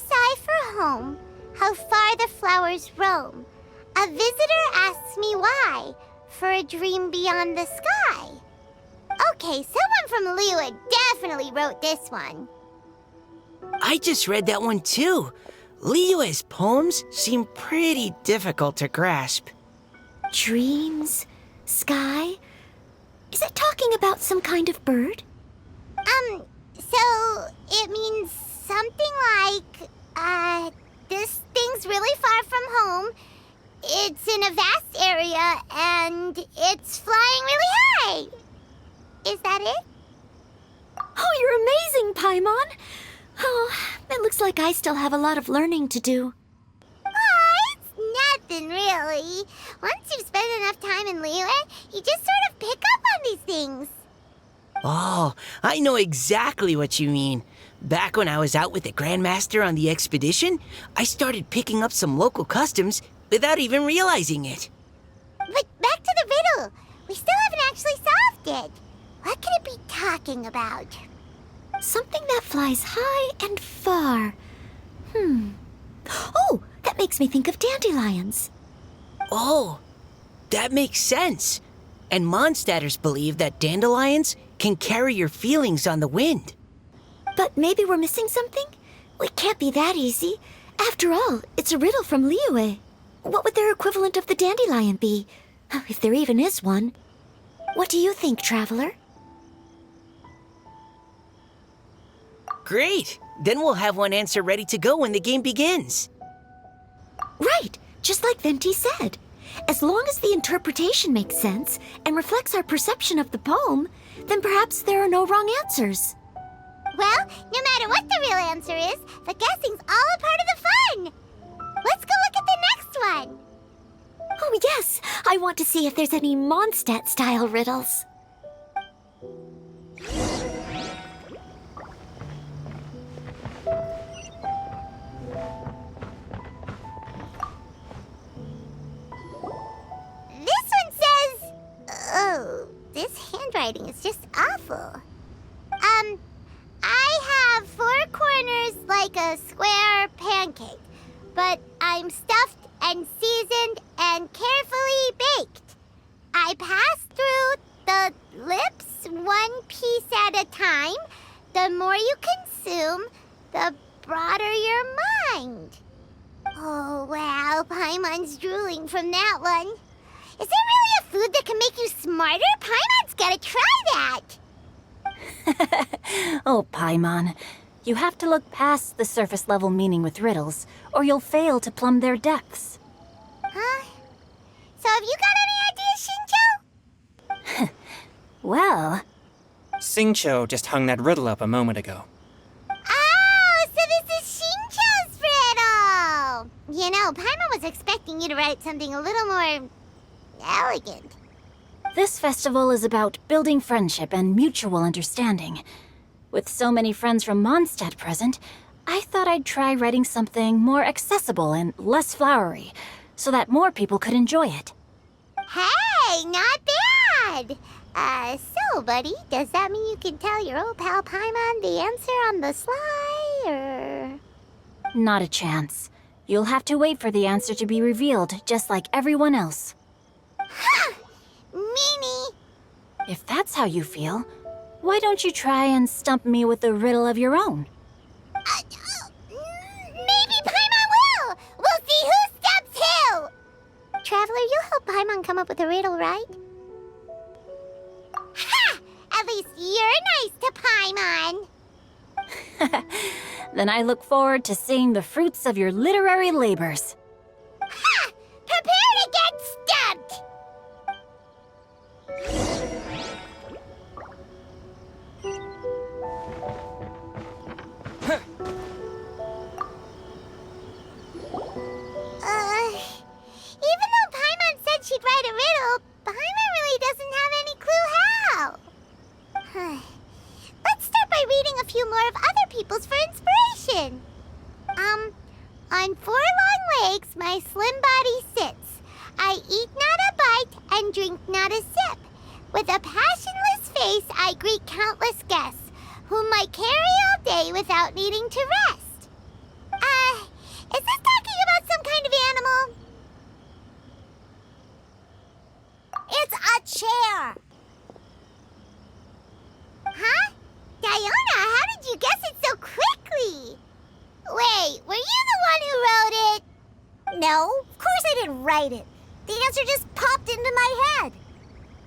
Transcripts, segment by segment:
sigh for home, how far the flowers roam. A visitor asks me why, for a dream beyond the sky. Okay, someone from Liyue definitely wrote this one. I just read that one too. Liyue's poems seem pretty difficult to grasp. Dreams? Sky? Is it talking about some kind of bird? So it means something like, this thing's really far from home. It's in a vast area, and it's flying really high. Is that it? Oh, you're amazing, Paimon! Oh, it looks like I still have a lot of learning to do. Oh, it's nothing really. Once you've spent enough time in Liyue, you just sort of pick up on these things. Oh, I know exactly what you mean. Back when I was out with the Grandmaster on the expedition, I started picking up some local customs without even realizing it. But back to the riddle. We still haven't actually solved it. What could it be talking about? Something that flies high and far. Oh, that makes me think of dandelions. Oh, that makes sense. And Mondstadters believe that dandelions can carry your feelings on the wind. But maybe we're missing something? It can't be that easy. After all, it's a riddle from Liyue. What would their equivalent of the dandelion be? If there even is one. What do you think, Traveler? Great! Then we'll have one answer ready to go when the game begins. Right, just like Venti said. As long as the interpretation makes sense and reflects our perception of the poem, then perhaps there are no wrong answers. Well, no matter what the real answer is, the guessing's all a part of the fun. Let's go look at the next one. Oh yes, I want to see if there's any Mondstadt-style riddles. This handwriting is just awful. I have 4 corners like a square pancake, but I'm stuffed and seasoned and carefully baked. I pass through the lips 1 piece at a time. The more you consume, the broader your mind. Oh, wow, Paimon's drooling from that one. Is there really a food that can make you smarter? Paimon's gotta try that! Oh, Paimon. You have to look past the surface-level meaning with riddles, or you'll fail to plumb their depths. Huh? So have you got any ideas, Shincho? Well... Xingqiu just hung that riddle up a moment ago. Oh, so this is Shincho's riddle! You know, Paimon was expecting you to write something a little more... elegant. This festival is about building friendship and mutual understanding. With so many friends from Mondstadt present, I thought I'd try writing something more accessible and less flowery, so that more people could enjoy it. Hey, not bad! So, buddy, does that mean you can tell your old pal Paimon the answer on the sly, or...? Not a chance. You'll have to wait for the answer to be revealed, just like everyone else. Ha! Meanie! If that's how you feel, why don't you try and stump me with a riddle of your own? Maybe Paimon will! We'll see who stumps who! Traveler, you'll help Paimon come up with a riddle, right? Ha! At least you're nice to Paimon! Then I look forward to seeing the fruits of your literary labors. Ha! Prepare to get stumped! Even though Paimon said she'd write a riddle, Paimon really doesn't have any clue how. Let's start by reading a few more of other people's for inspiration. On 4 long legs my slim body sits. I eat not a bite and drink not a sip. With a passionless face I greet countless guests, whom I carry all day without needing to rest. No, of course I didn't write it. The answer just popped into my head.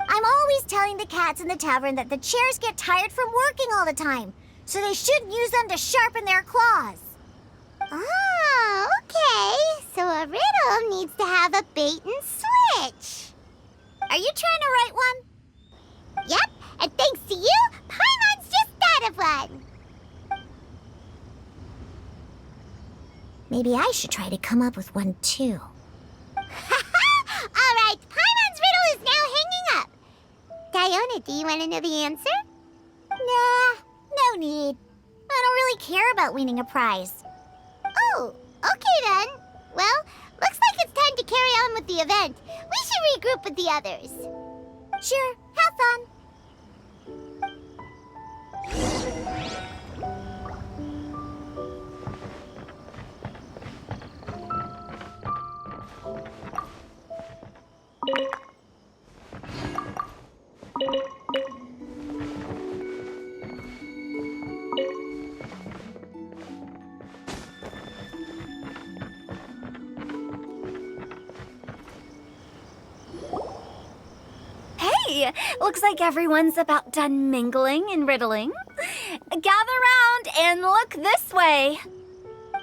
I'm always telling the cats in the tavern that the chairs get tired from working all the time, so they shouldn't use them to sharpen their claws. Oh, okay. So a riddle needs to have a bait and switch. Are you trying to write one? Yep, and thanks to you, Paimon's just thought of one. Maybe I should try to come up with one too. All right, Paimon's riddle is now hanging up. Diona, do you want to know the answer? Nah, no need. I don't really care about winning a prize. Oh, okay then. Well, looks like it's time to carry on with the event. We should regroup with the others. Sure, have fun. Hey, looks like everyone's about done mingling and riddling. Gather round and look this way.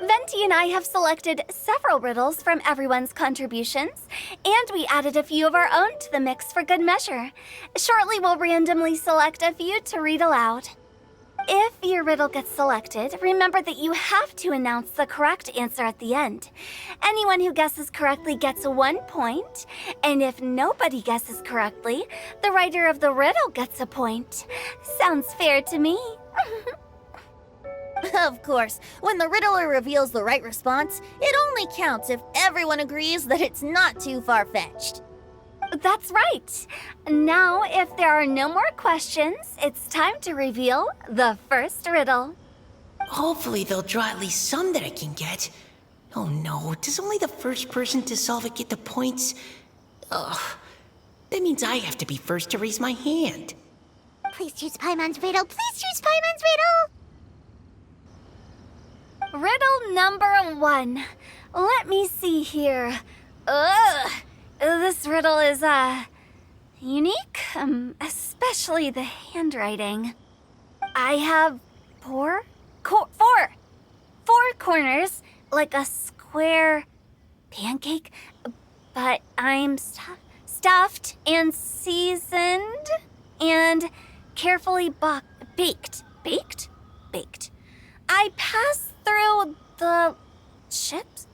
Venti and I have selected several riddles from everyone's contributions, and we added a few of our own to the mix for good measure. Shortly, we'll randomly select a few to read aloud. If your riddle gets selected, remember that you have to announce the correct answer at the end. Anyone who guesses correctly gets 1 point, and if nobody guesses correctly, the writer of the riddle gets a point. Sounds fair to me. Of course, when the riddler reveals the right response, it only counts if everyone agrees that it's not too far-fetched. That's right. Now, if there are no more questions, it's time to reveal the first riddle. Hopefully they'll draw at least some that I can get. Oh no, does only the first person to solve it get the points? Ugh, that means I have to be first to raise my hand. Please choose Paimon's riddle. Please choose Paimon's riddle. Riddle number 1. Let me see here. Ugh. This riddle is, unique, especially the handwriting. I have four corners, like a square pancake, but I'm stuffed and seasoned and carefully baked. Baked. I pass through the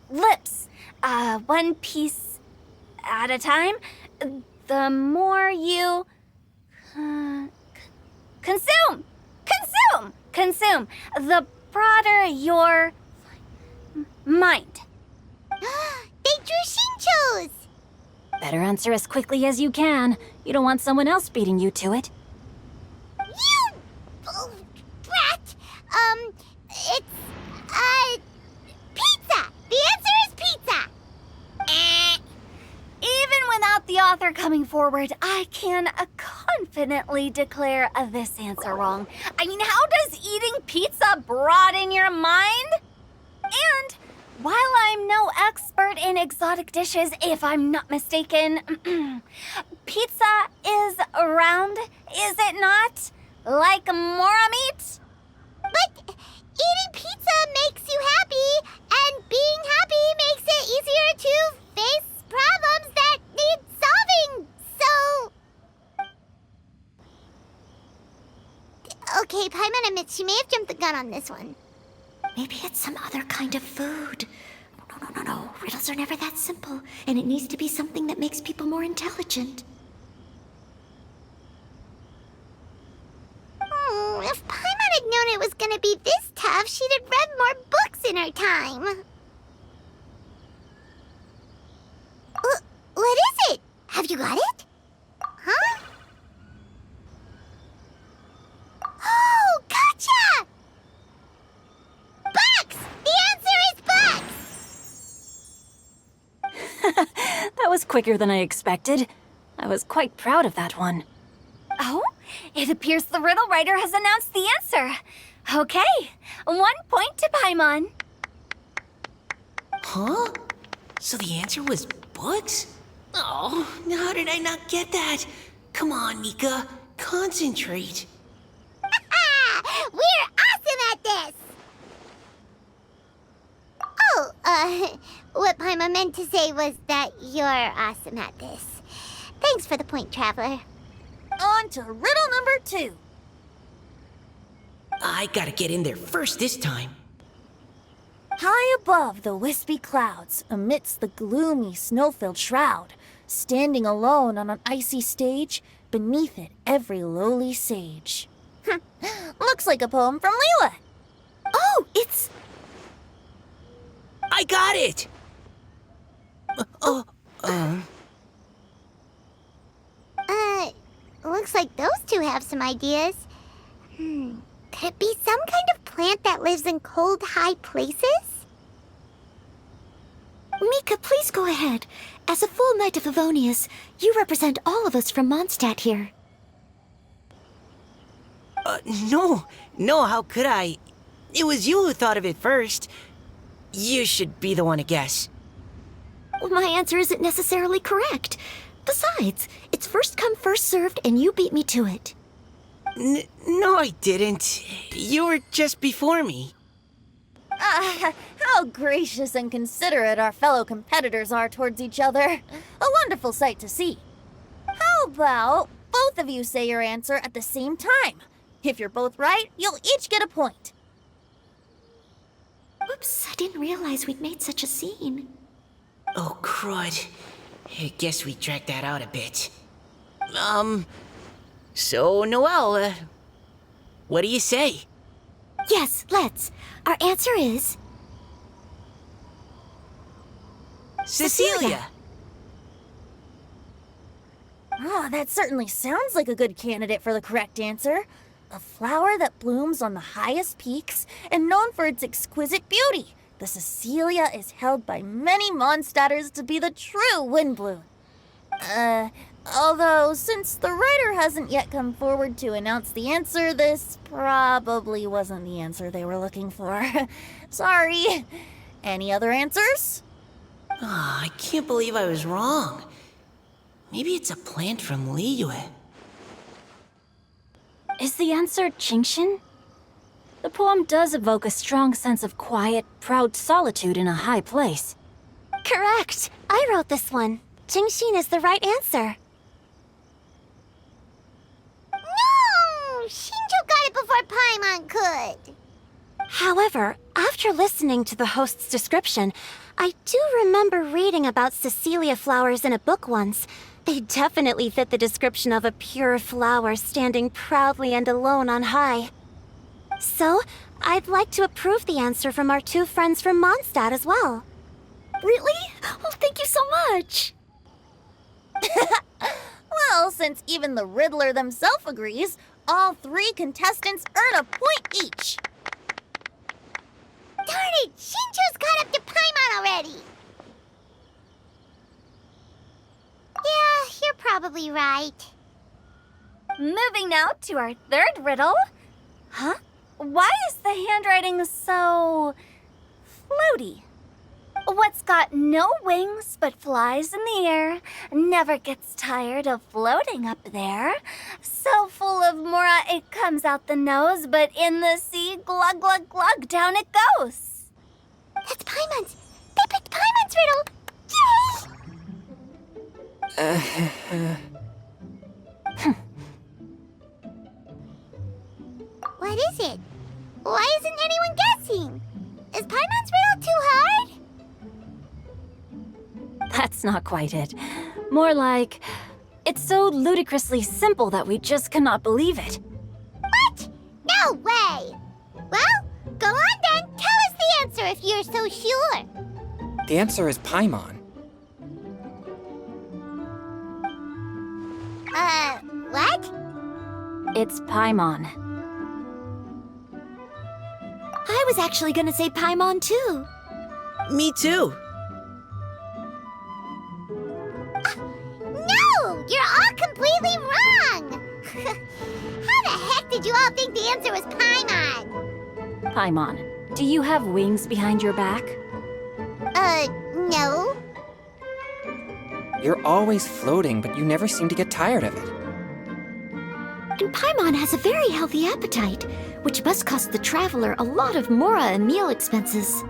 lips, one piece at a time. The more you consume, the broader your mind. They drew Shinchos! Better answer as quickly as you can. You don't want someone else beating you to it. You brat! It's, pizza! The answer is pizza! Even without the author coming forward, I can confidently declare this answer wrong. I mean, how does eating pizza broaden your mind? And while I'm no expert in exotic dishes, if I'm not mistaken, pizza is round, is it not? Like mora meat? But eating pizza makes you happy, and being happy makes it easier to face problems that need solving, so... Okay, Paimon admits she may have jumped the gun on this one. Maybe it's some other kind of food. No. Riddles are never that simple, and it needs to be something that makes people more intelligent. If Paimon had known it was gonna be this tough, she'd have read more books in her time. What is it? Have you got it? Huh? Oh, gotcha! Bucks! The answer is bucks! That was quicker than I expected. I was quite proud of that one. Oh, it appears the riddle writer has announced the answer. Okay, 1 point to Paimon. Huh? So the answer was bugs? Oh, how did I not get that? Come on, Mika. Concentrate. We're awesome at this! Oh, what Paima meant to say was that you're awesome at this. Thanks for the point, Traveler. On to riddle number 2. I gotta get in there first this time. High above the wispy clouds, amidst the gloomy snow-filled shroud, standing alone on an icy stage, beneath it every lowly sage. Looks like a poem from Liyue. Oh, it's... I got it! Looks like those two have some ideas. Could it be some kind of plant that lives in cold, high places? Mika, please go ahead. As a full Knight of Favonius, you represent all of us from Mondstadt here. No, how could I? It was you who thought of it first. You should be the one to guess. Well, my answer isn't necessarily correct. Besides, it's first come, first served, and you beat me to it. No, I didn't. You were just before me. How gracious and considerate our fellow competitors are towards each other. A wonderful sight to see. How about both of you say your answer at the same time? If you're both right, you'll each get a point. Oops, I didn't realize we'd made such a scene. Oh, crud. I guess we dragged that out a bit. So, Noelle, what do you say? Yes, let's. Our answer is... Cecilia! Oh, that certainly sounds like a good candidate for the correct answer. A flower that blooms on the highest peaks and known for its exquisite beauty. The Cecilia is held by many Mondstadters to be the true windbloom. Although, since the writer hasn't yet come forward to announce the answer, this probably wasn't the answer they were looking for. Sorry. Any other answers? Ah, I can't believe I was wrong. Maybe it's a plant from Liyue. Is the answer Genshin? The poem does evoke a strong sense of quiet, proud solitude in a high place. Correct. I wrote this one. Genshin is the right answer. No! Shinjo got it before Paimon could. However, after listening to the host's description, I do remember reading about Cecilia flowers in a book once. They definitely fit the description of a pure flower standing proudly and alone on high. So, I'd like to approve the answer from our two friends from Mondstadt as well. Really? Oh, thank you so much. Well, since even the Riddler themselves agrees, all 3 contestants earn a point each. Darn it! Shinjo's caught up to Paimon already! Yeah, you're probably right. Moving now to our third riddle. Huh? Why is the handwriting so... floaty? What's got no wings but flies in the air, never gets tired of floating up there. So full of mora it comes out the nose, but in the sea, glug glug glug, down it goes. That's Paimon's! They picked Paimon's riddle! Yay! What is it? Why isn't anyone guessing? Is Paimon's riddle too hard? That's not quite it. More like, it's so ludicrously simple that we just cannot believe it. What? No way! Well, go on then. Tell us the answer if you're so sure. The answer is Paimon. What? It's Paimon. I was actually gonna say Paimon too. Me too. No! You're all completely wrong! How the heck did you all think the answer was Paimon? Paimon, do you have wings behind your back? No. You're always floating, but you never seem to get tired of it. And Paimon has a very healthy appetite, which must cost the traveler a lot of mora and meal expenses.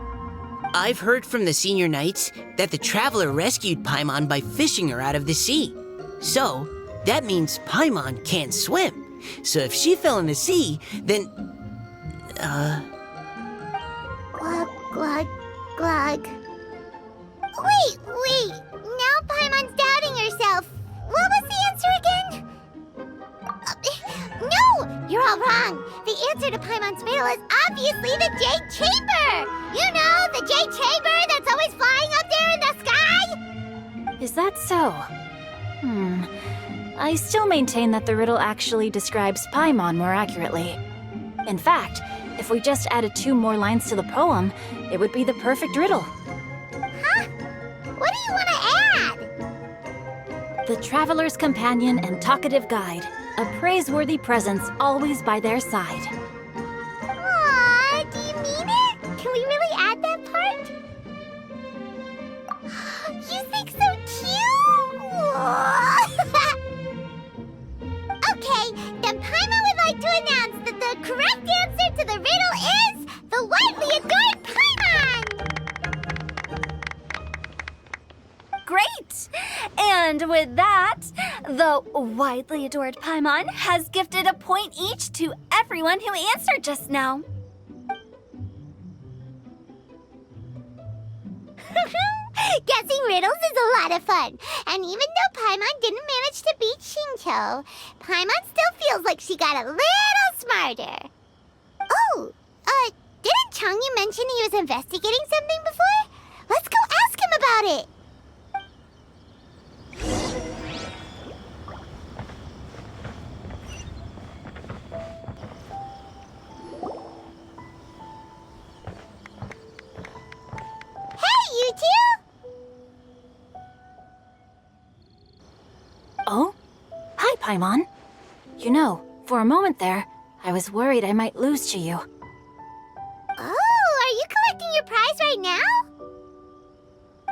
I've heard from the senior knights that the traveler rescued Paimon by fishing her out of the sea. So, that means Paimon can't swim. So if she fell in the sea, then... Glug, glug, glug. Wait. Now Paimon's doubting herself. What was the answer again? No, you're all wrong. The answer to Paimon's riddle is obviously the Jade Chamber. You know, the Jade Chamber that's always flying up there in the sky. Is that so? I still maintain that the riddle actually describes Paimon more accurately. In fact, if we just added 2 more lines to the poem, it would be the perfect riddle. Huh? What do you want to add? The traveler's companion and talkative guide, a praiseworthy presence always by their side. Aw, do you mean it? Can we really add that part? You think so too? Okay, then Paimon would like to announce that the correct answer to the riddle is the widely adored Paimon! Great! And with that, the widely adored Paimon has gifted a point each to everyone who answered just now. Guessing riddles is a lot of fun. And even though Paimon didn't manage to beat Xingqiu, Paimon still feels like she got a little smarter. Oh, didn't Changyu mention he was investigating something before? Let's go ask him about it. Hey, you two! Oh? Hi, Paimon. You know, for a moment there, I was worried I might lose to you. Oh, are you collecting your prize right now?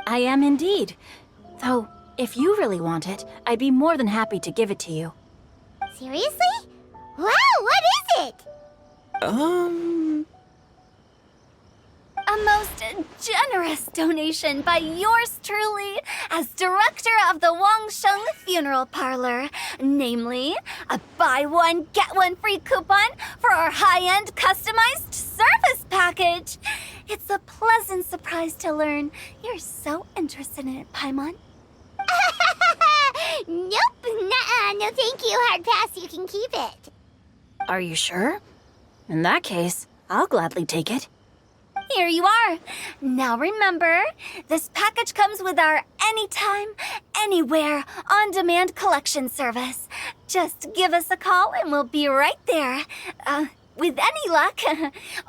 I am indeed. Though, if you really want it, I'd be more than happy to give it to you. Seriously? Wow, what is it? A most generous donation by yours truly as director of the Wangsheng Funeral Parlor. Namely, a buy one, get one free coupon for our high-end customized service package. It's a pleasant surprise to learn you're so interested in it, Paimon. Nope, nuh-uh, no thank you, hard pass, you can keep it. Are you sure? In that case, I'll gladly take it. Here you are. Now remember, this package comes with our anytime, anywhere, on-demand collection service. Just give us a call and we'll be right there. With any luck,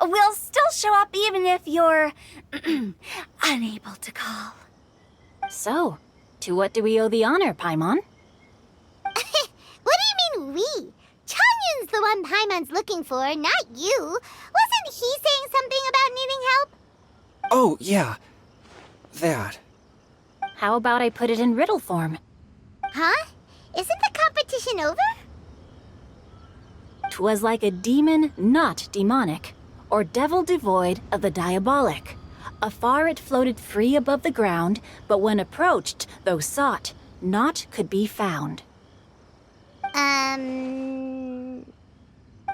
we'll still show up even if you're unable to call. So, to what do we owe the honor, Paimon? What do you mean we? Changyun's the one Paimon's looking for, not you. Wasn't he saying something about needing help? Oh, yeah. That. How about I put it in riddle form? Huh? Isn't the competition over? 'Twas like a demon not demonic, or devil devoid of the diabolic. Afar it floated free above the ground, but when approached, though sought, naught could be found.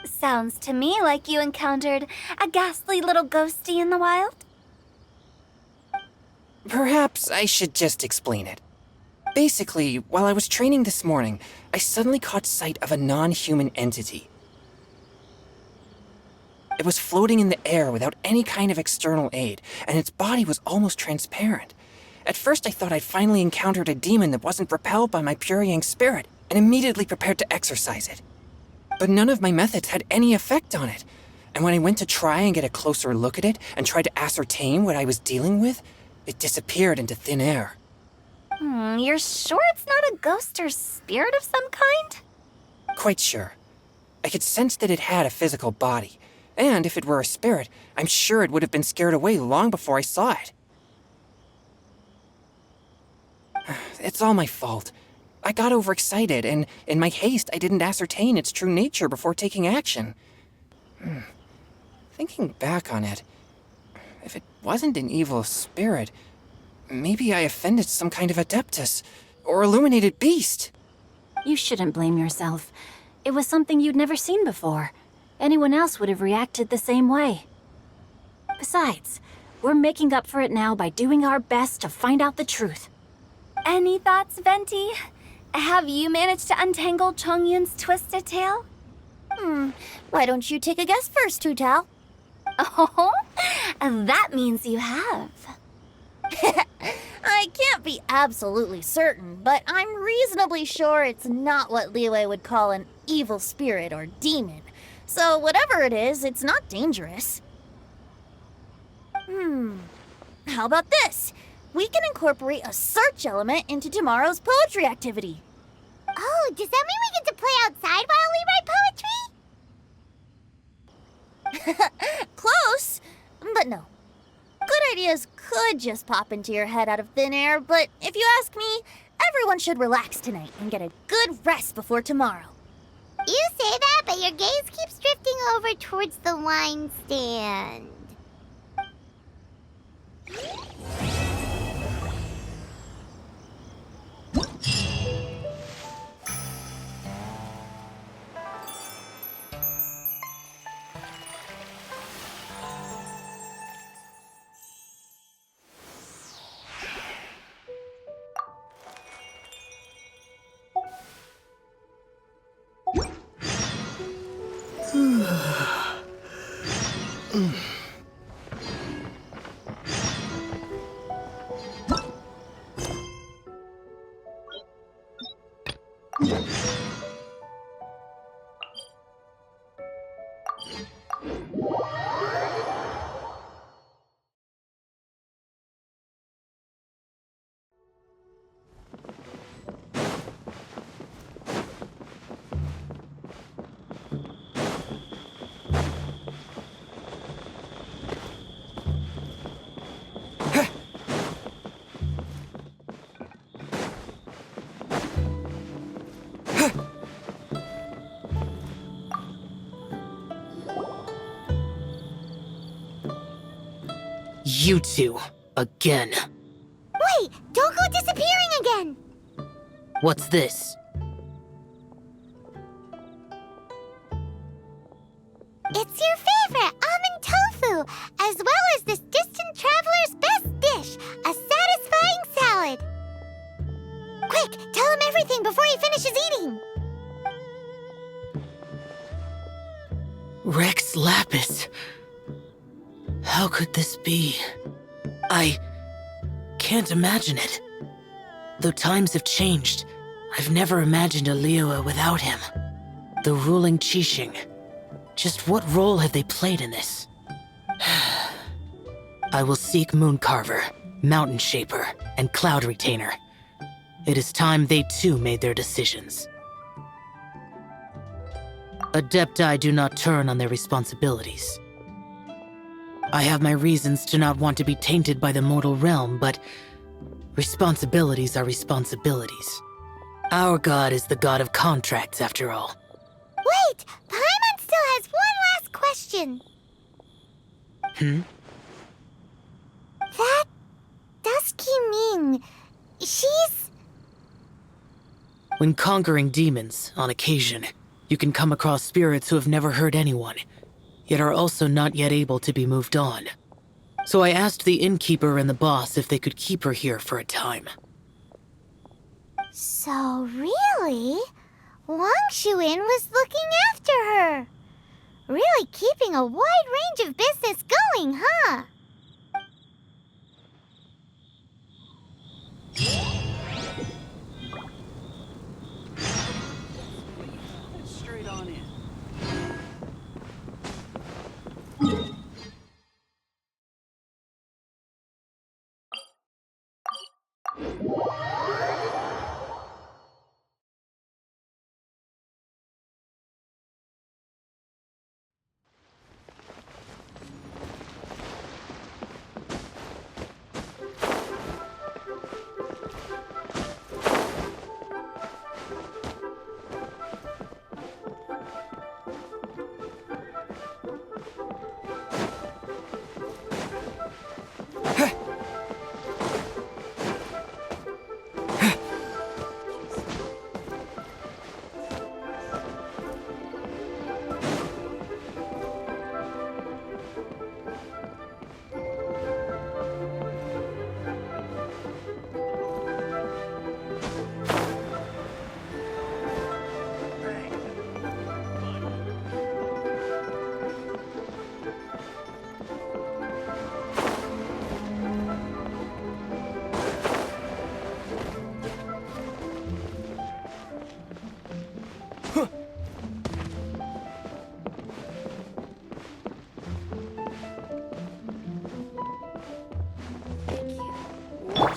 Sounds to me like you encountered a ghastly little ghostie in the wild. Perhaps I should just explain it. Basically, while I was training this morning, I suddenly caught sight of a non-human entity. It was floating in the air without any kind of external aid, and its body was almost transparent. At first I thought I'd finally encountered a demon that wasn't repelled by my pure yang spirit, and immediately prepared to exorcise it. But none of my methods had any effect on it, and when I went to try and get a closer look at it and tried to ascertain what I was dealing with, it disappeared into thin air. You're sure it's not a ghost or spirit of some kind? Quite sure. I could sense that it had a physical body, and if it were a spirit, I'm sure it would have been scared away long before I saw it. It's all my fault. I got overexcited, and in my haste, I didn't ascertain its true nature before taking action. Thinking back on it, if it wasn't an evil spirit, maybe I offended some kind of adeptus, or illuminated beast. You shouldn't blame yourself. It was something you'd never seen before. Anyone else would have reacted the same way. Besides, we're making up for it now by doing our best to find out the truth. Any thoughts, Venti? Have you managed to untangle Chongyun's twisted tail? Why don't you take a guess first, Tutao? Oh, that means you have. I can't be absolutely certain, but I'm reasonably sure it's not what Liyue would call an evil spirit or demon. So whatever it is, it's not dangerous. How about this? We can incorporate a search element into tomorrow's poetry activity. Oh, does that mean we get to play outside while we write poetry? Close, but no. Good ideas could just pop into your head out of thin air, but if you ask me, everyone should relax tonight and get a good rest before tomorrow. You say that, but your gaze keeps drifting over towards the wine stand. You two, again. Wait, don't go disappearing again! What's this? It's your favorite, almond tofu, as well as this distant traveler's best dish, a satisfying salad. Quick, tell him everything before he finishes eating. Rex Lapis. How could this be? I can't imagine it. Though times have changed, I've never imagined a Liyue without him. The ruling Qixing. Just what role have they played in this? I will seek Mooncarver, Mountain Shaper, and Cloud Retainer. It is time they too made their decisions. Adepti do not turn on their responsibilities. I have my reasons to not want to be tainted by the mortal realm, but responsibilities are responsibilities. Our god is the god of contracts, after all. Wait, Paimon still has one last question. That Dusky Ming, she's... When conquering demons, on occasion, you can come across spirits who have never hurt anyone, yet are also not yet able to be moved on. So I asked the innkeeper and the boss if they could keep her here for a time. So really, Wang Shuin was looking after her. Really keeping a wide range of business going, huh? Straight on in.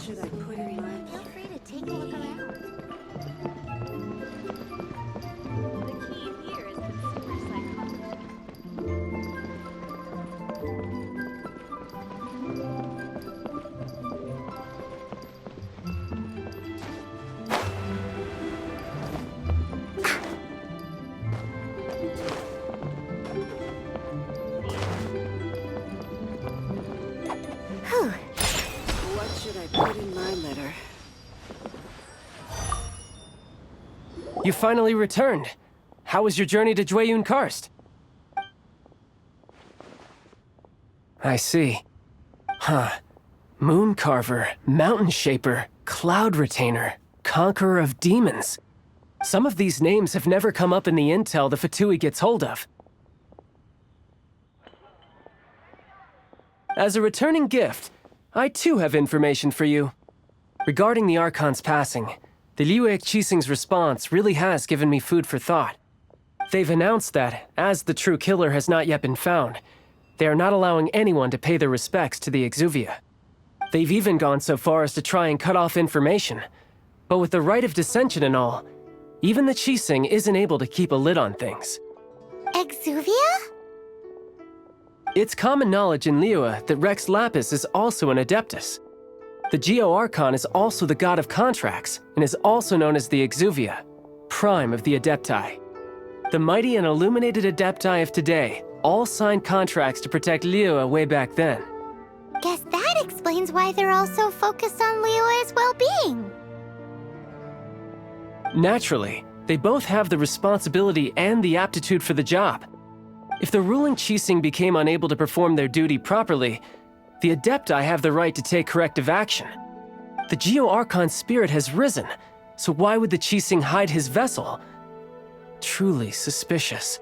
should I put in my Feel free to take a look around. The key here is consumer psychology. What should I put in my letter? You finally returned. How was your journey to Jueyun Karst? I see. Huh. Moon Carver, Mountain Shaper, Cloud Retainer, Conqueror of Demons. Some of these names have never come up in the intel the Fatui gets hold of. As a returning gift, I too have information for you. Regarding the Archon's passing, the Liyue Qixing's response really has given me food for thought. They've announced that, as the true killer has not yet been found, they are not allowing anyone to pay their respects to the Exuvia. They've even gone so far as to try and cut off information. But with the right of dissension and all, even the Qixing isn't able to keep a lid on things. Exuvia? It's common knowledge in Liyue that Rex Lapis is also an Adeptus. The Geo-Archon is also the god of contracts, and is also known as the Exuvia, prime of the Adepti. The mighty and illuminated Adepti of today all signed contracts to protect Liyue way back then. Guess that explains why they're all so focused on Liyue's well-being. Naturally, they both have the responsibility and the aptitude for the job. If the ruling Qixing became unable to perform their duty properly, the Adepti have the right to take corrective action. The Geo-Archon's spirit has risen, so why would the Qixing hide his vessel? Truly suspicious.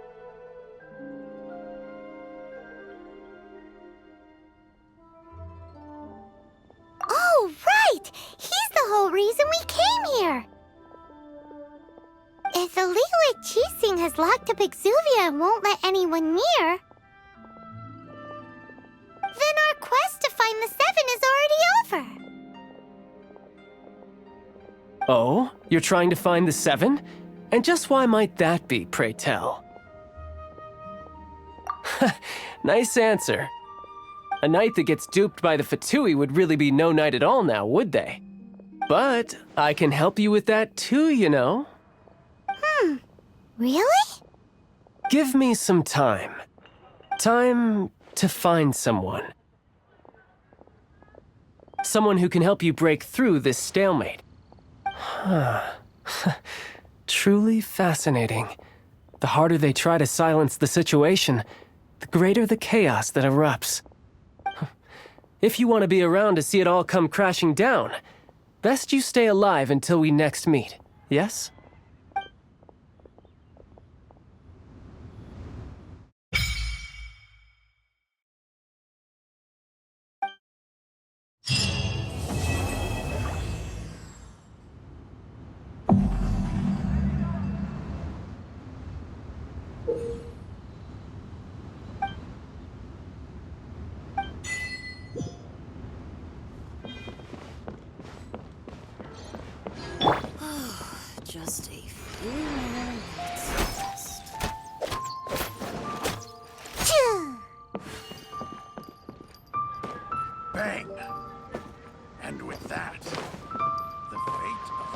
Oh, right! He's the whole reason we came here! If the Liyue Qixing has locked up Exuvia and won't let anyone near, then our quest to find the Seven is already over. Oh, you're trying to find the Seven? And just why might that be, pray tell? Nice answer. A knight that gets duped by the Fatui would really be no knight at all now, would they? But I can help you with that too, you know. Really? Give me some time. Time to find someone. Someone who can help you break through this stalemate. Truly fascinating. The harder they try to silence the situation, the greater the chaos that erupts. If you want to be around to see it all come crashing down, best you stay alive until we next meet, yes? Just a few more minutes of rest. Phew. Bang! And with that, the fate of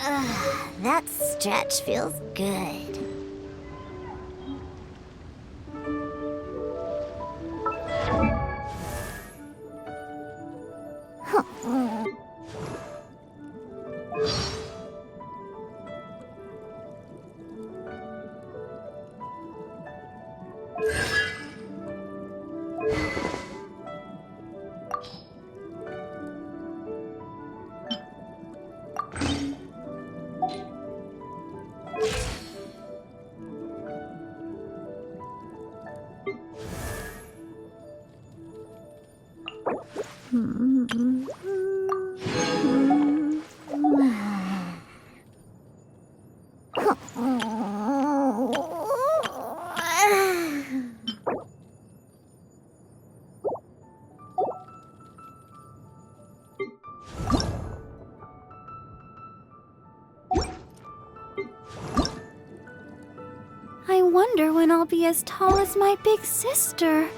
That stretch feels good. I wonder when I'll be as tall as my big sister.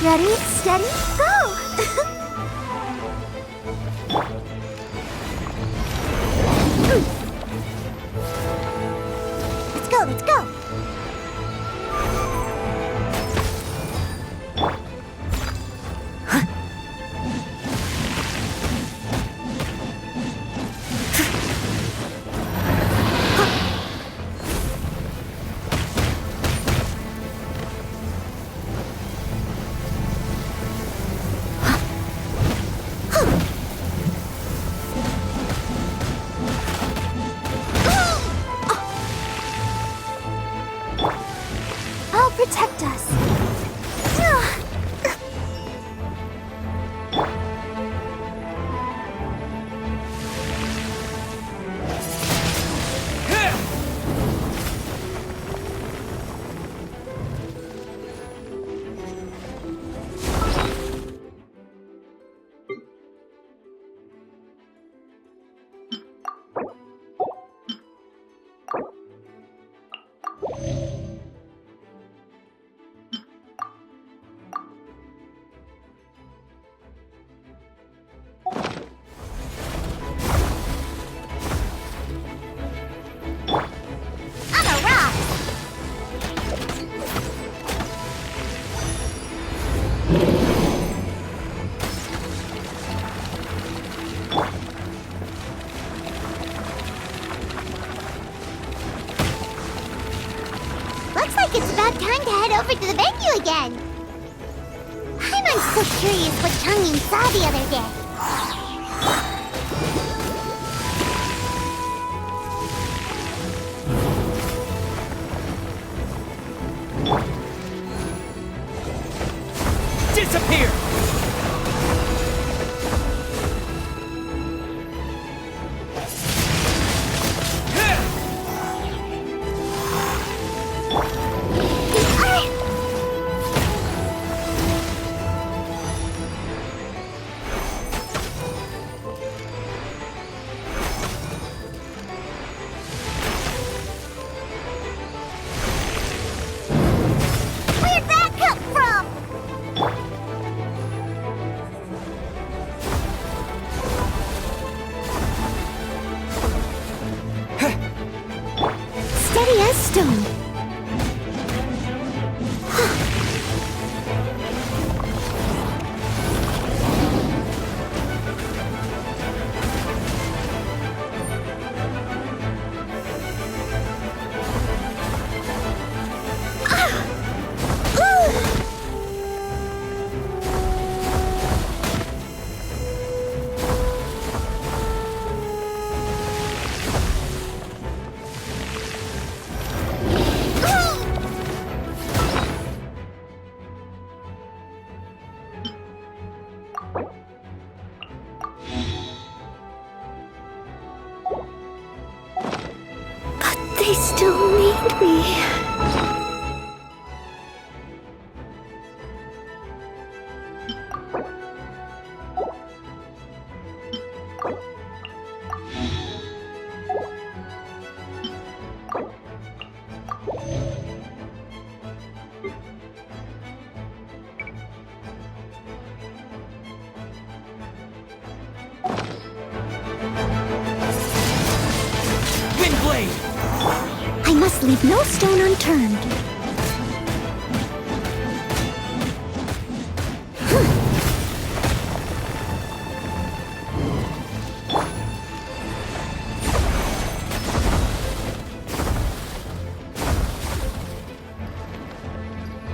Ready, steady, go! Let's go, let's go! I'll protect us. I'm a rock! Looks like it's about time to head over to the venue again. I'm so curious what Changmin saw the other day. Disappear! Where'd that come from? Steady as stone. But they still need me. Windblade! I must leave no stone unturned.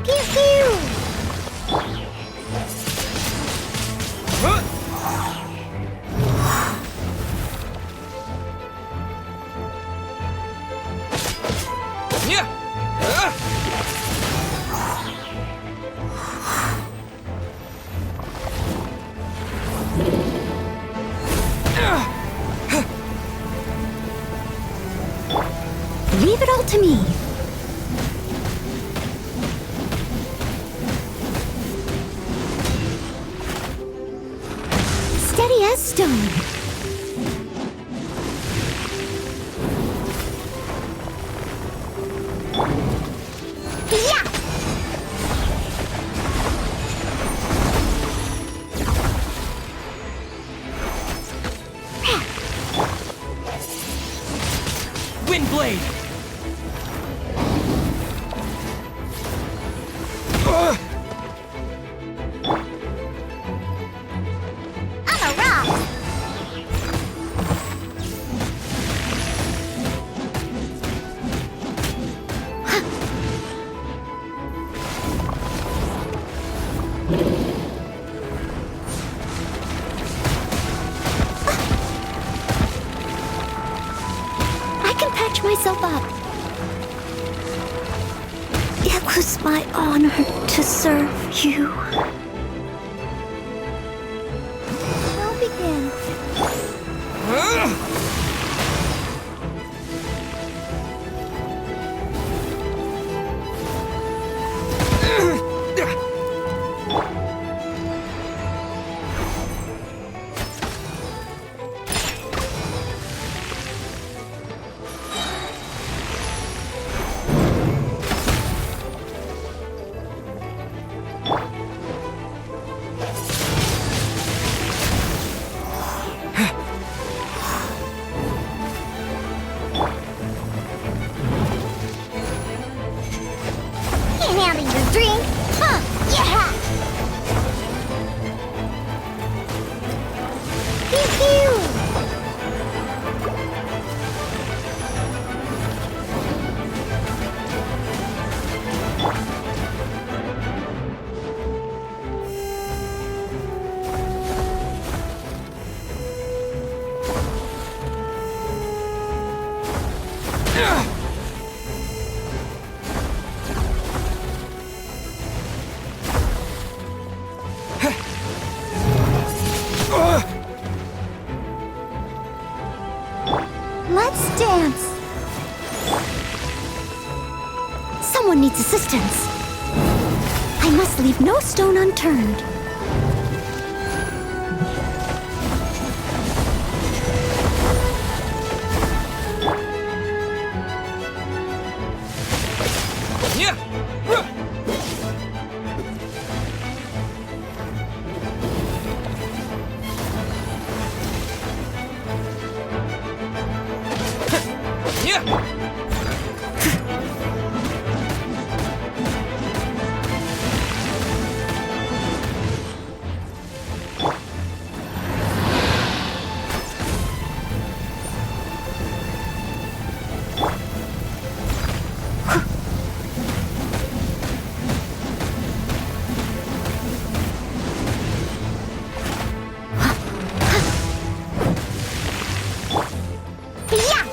Pew pew! Leave it all to me. Steady as stone. Yeah! was my honor to serve you. We'll begin. Can't handle your drink. Huh? Yeah. Pew pew. Let's dance. Someone needs assistance. I must leave no stone unturned. Yeah.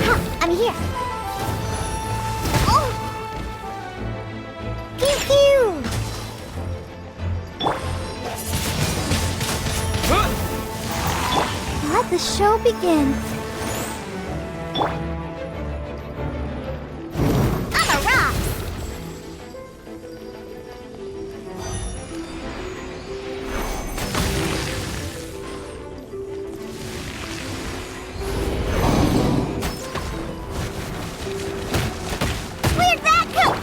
Huh, I'm here. Oh. Pew pew. Let the show begin. I'm a rock. Where'd that come?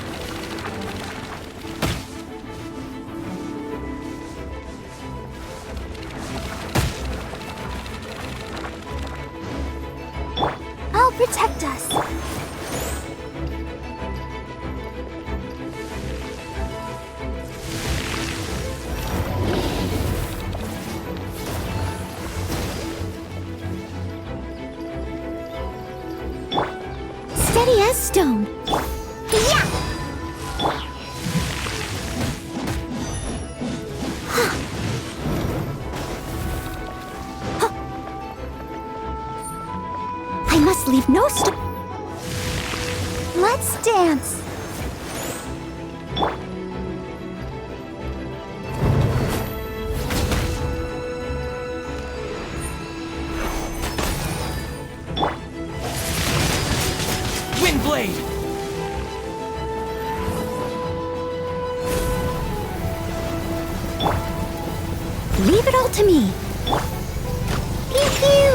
I'll protect us. Steady as stone. Yeah. I must leave no stone. Let's dance. Windblade! Leave it all to me. Pew pew.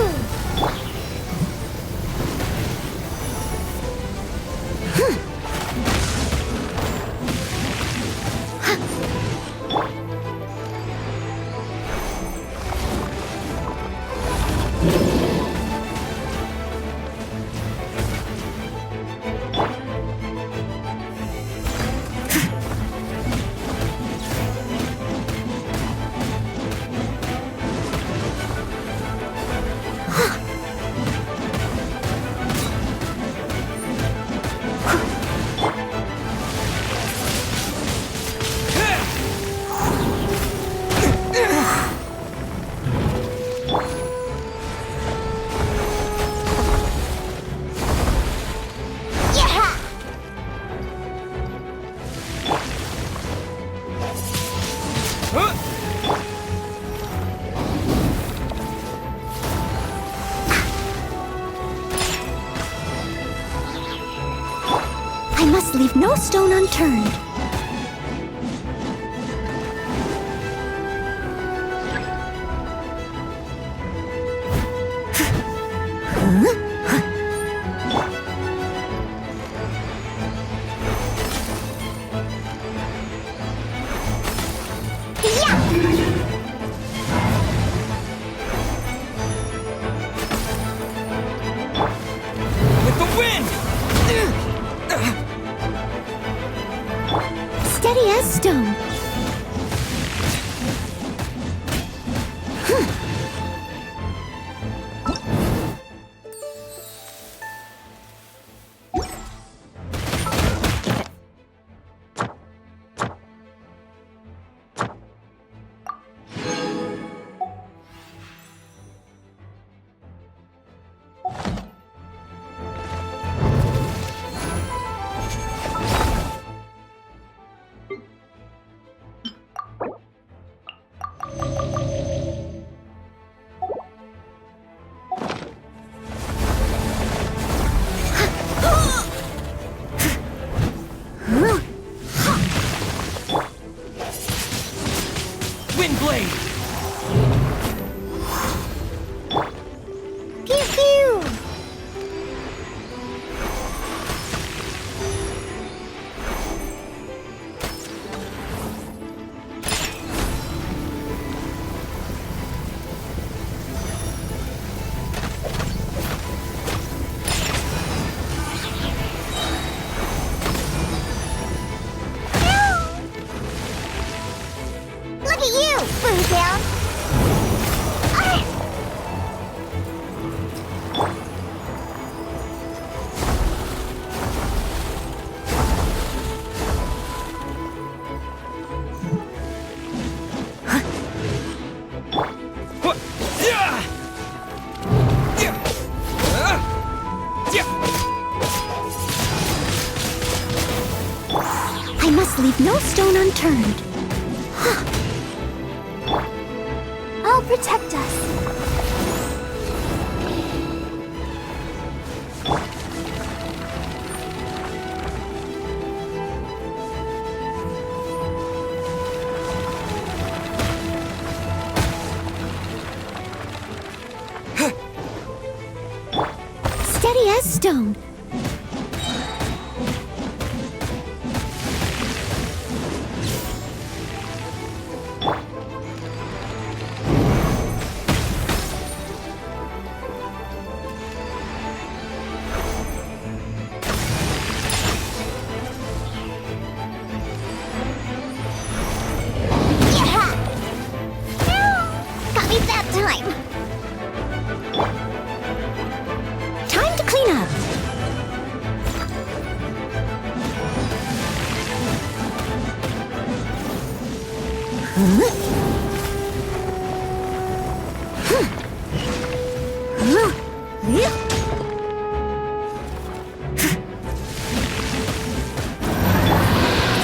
must leave no stone unturned. With the wind! Steady as stone. Windblade! Pew pew! Look at you, Bootail! I must leave no stone unturned. I'll protect us. Steady as stone. Yeah! Got me that time! Time to clean up.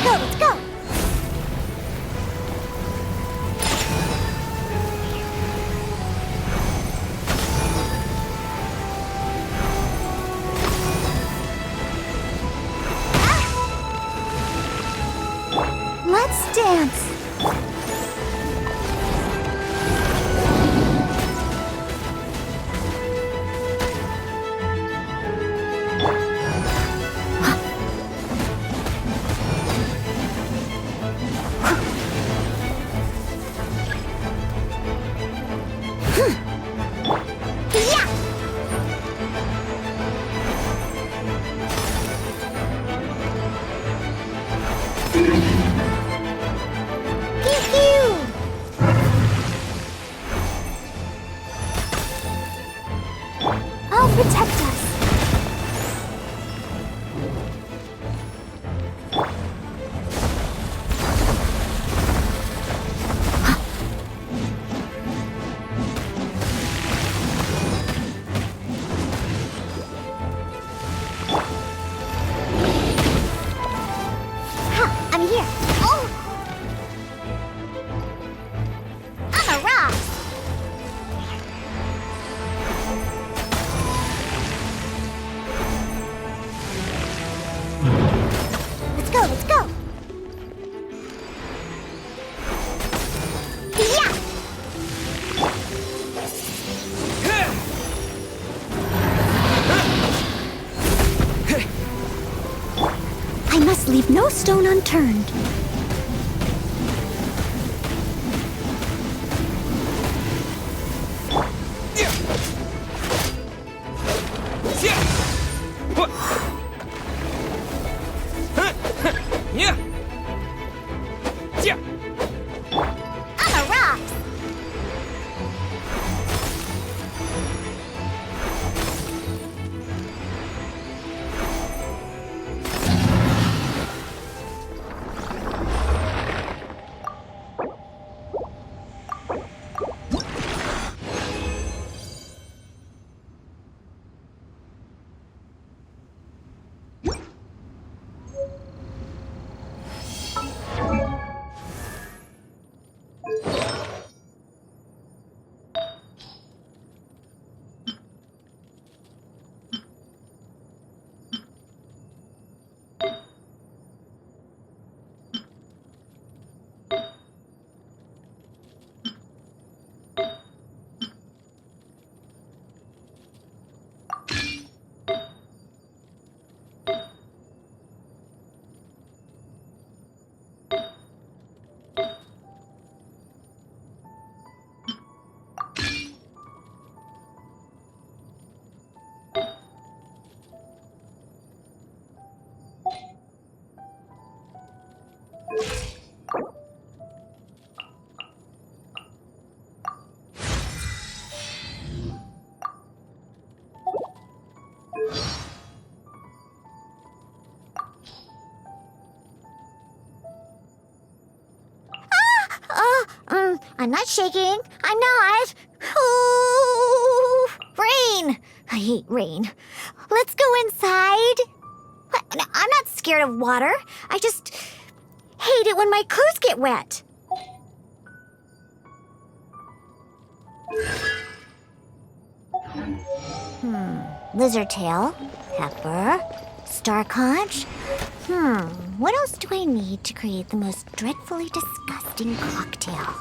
Let's go! Let's dance. Yeah! Pew pew! I'll protect us. Ha! I'm here! must leave no stone unturned. I'm a rock! I'm not shaking. I'm not. Ooh, rain. I hate rain. Let's go inside. I'm not scared of water. I just hate it when my clothes get wet. Lizard tail, pepper, star conch. What else do I need to create the most dreadfully disgusting cocktail?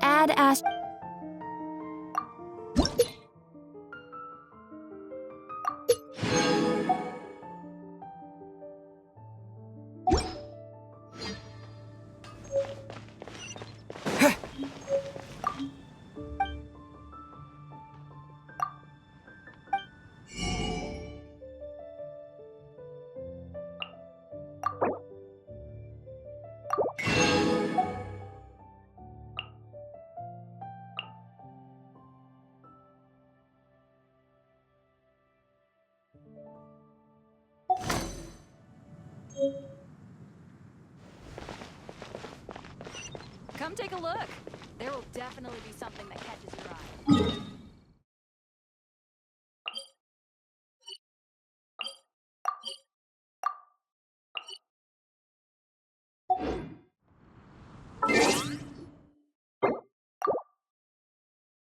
Add Ash. Come take a look. There will definitely be something that catches your eye.